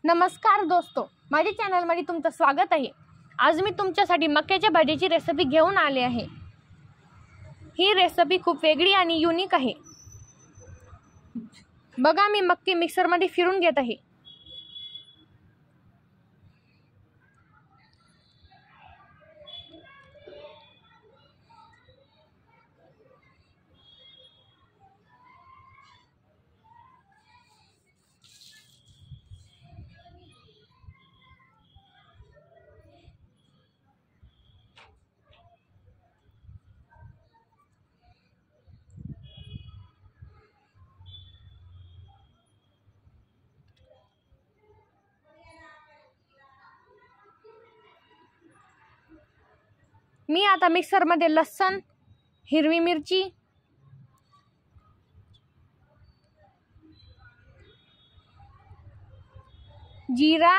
नमस्कार दोस्तों, माझ्या चॅनलमध्ये तुमचं स्वागत आहे। आज मी तुमच्यासाठी मक्याच्या भाजीची रेसिपी घेऊन आले आहे। ही रेसिपी खूप वेगळी आणि युनिक आहे। बघा, मी मक्के मिक्सरमध्ये फिरून घेत आहे। मी आता मिक्सरमध्ये लसूण, हिरवी मिरची, जीरा,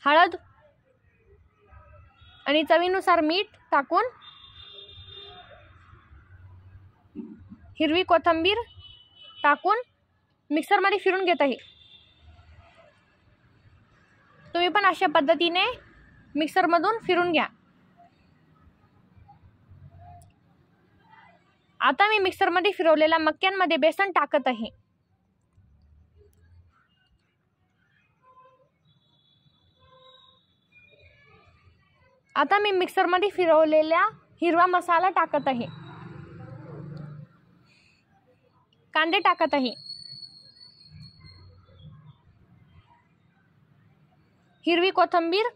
हळद आणि चवीनुसार मीठ टाकून हिरवी कोथिंबीर टाकून मिक्सरमध्ये फिरून घेत आहे। तुम्ही पण अशा पद्धतीने मिक्सरमधून फिरून घ्या। आता मी मिक्सरमध्ये फिरवलेल्या मक्यांमध्ये बेसन टाकत आहे। आता मी मिक्सरमध्ये फिरवलेला हिरवा मसाला टाकत आहे। कांदे टाकत आहे। हिरवी कोथिंबीर,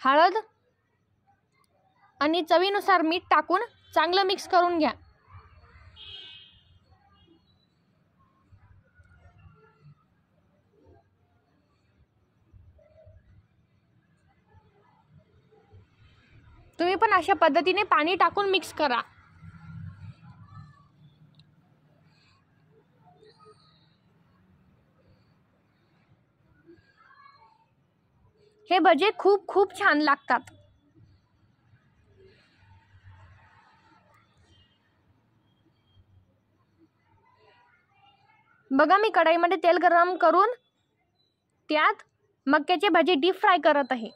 हळद आणि चवीनुसार मीठ टाकून चांगलं मिक्स करून घ्या। तुम्ही पण अशा पद्धतीने पाणी टाकून मिक्स करा। हे भजे खूप छान लागतात। बघा, मी कढईमध्ये तेल गरम करून त्यात मक्याचे भजे डीप फ्राय करत आहे।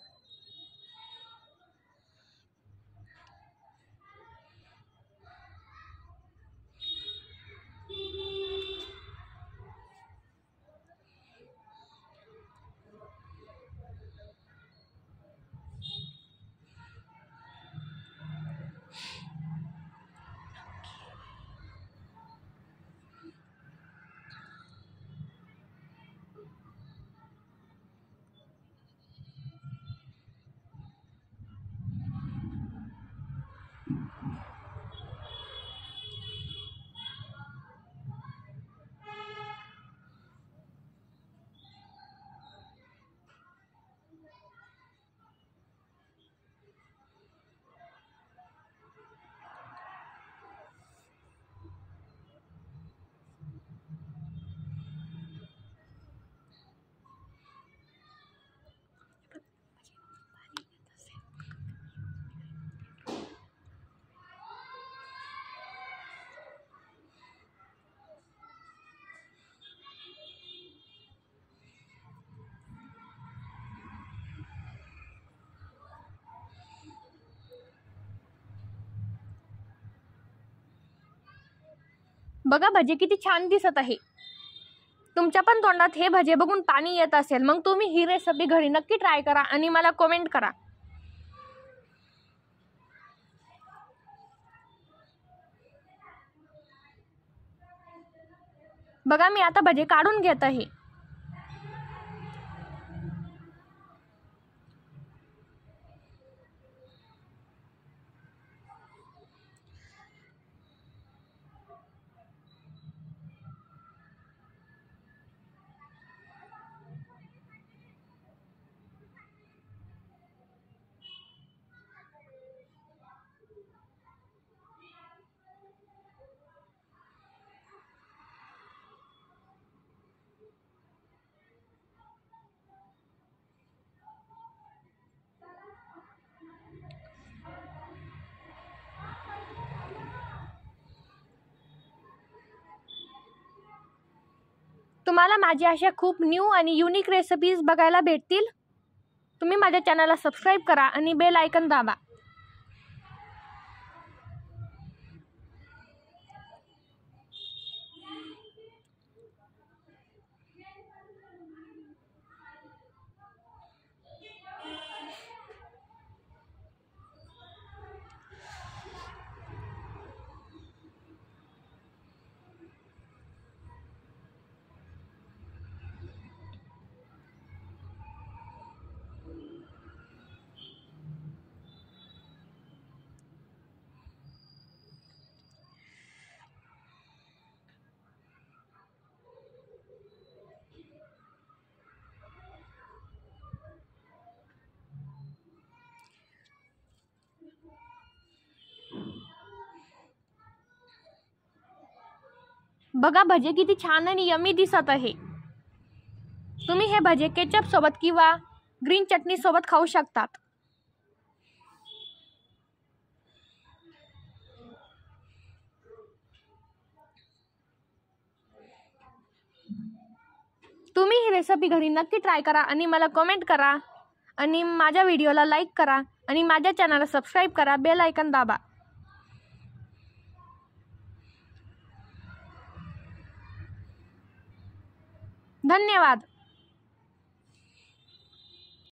बघा, भजे किती छान दिसत आहे। तुमच्या पण तोंडात हे भजे बघून पाणी येत असेल, मग तुम्ही ही रेसिपी घरी नक्की ट्राय करा आणि मला कमेंट करा। बघा, मी आता भजे काढून घेत आहे। तुम्हाला माझ्या अशा खूप न्यू आणि युनिक रेसिपीज बघायला भेटतील. तुम्ही माझ्या चॅनलला सबस्क्राईब करा आणि बेल आयकन दाबा. बघा भजे किती छान आणि यम्मी दिसत आहे. तुम्ही हे भजे केचप सोबत किंवा ग्रीन चटणी सोबत खाऊ शकतात. तुम्ही ही रेसिपी घरी नक्की ट्राय करा आणि मला कमेंट करा आणि माझ्या व्हिडिओला लाईक करा आणि माझ्या चॅनलला सबस्क्राईब करा. बेल आयकन दाबा. धन्यवाद.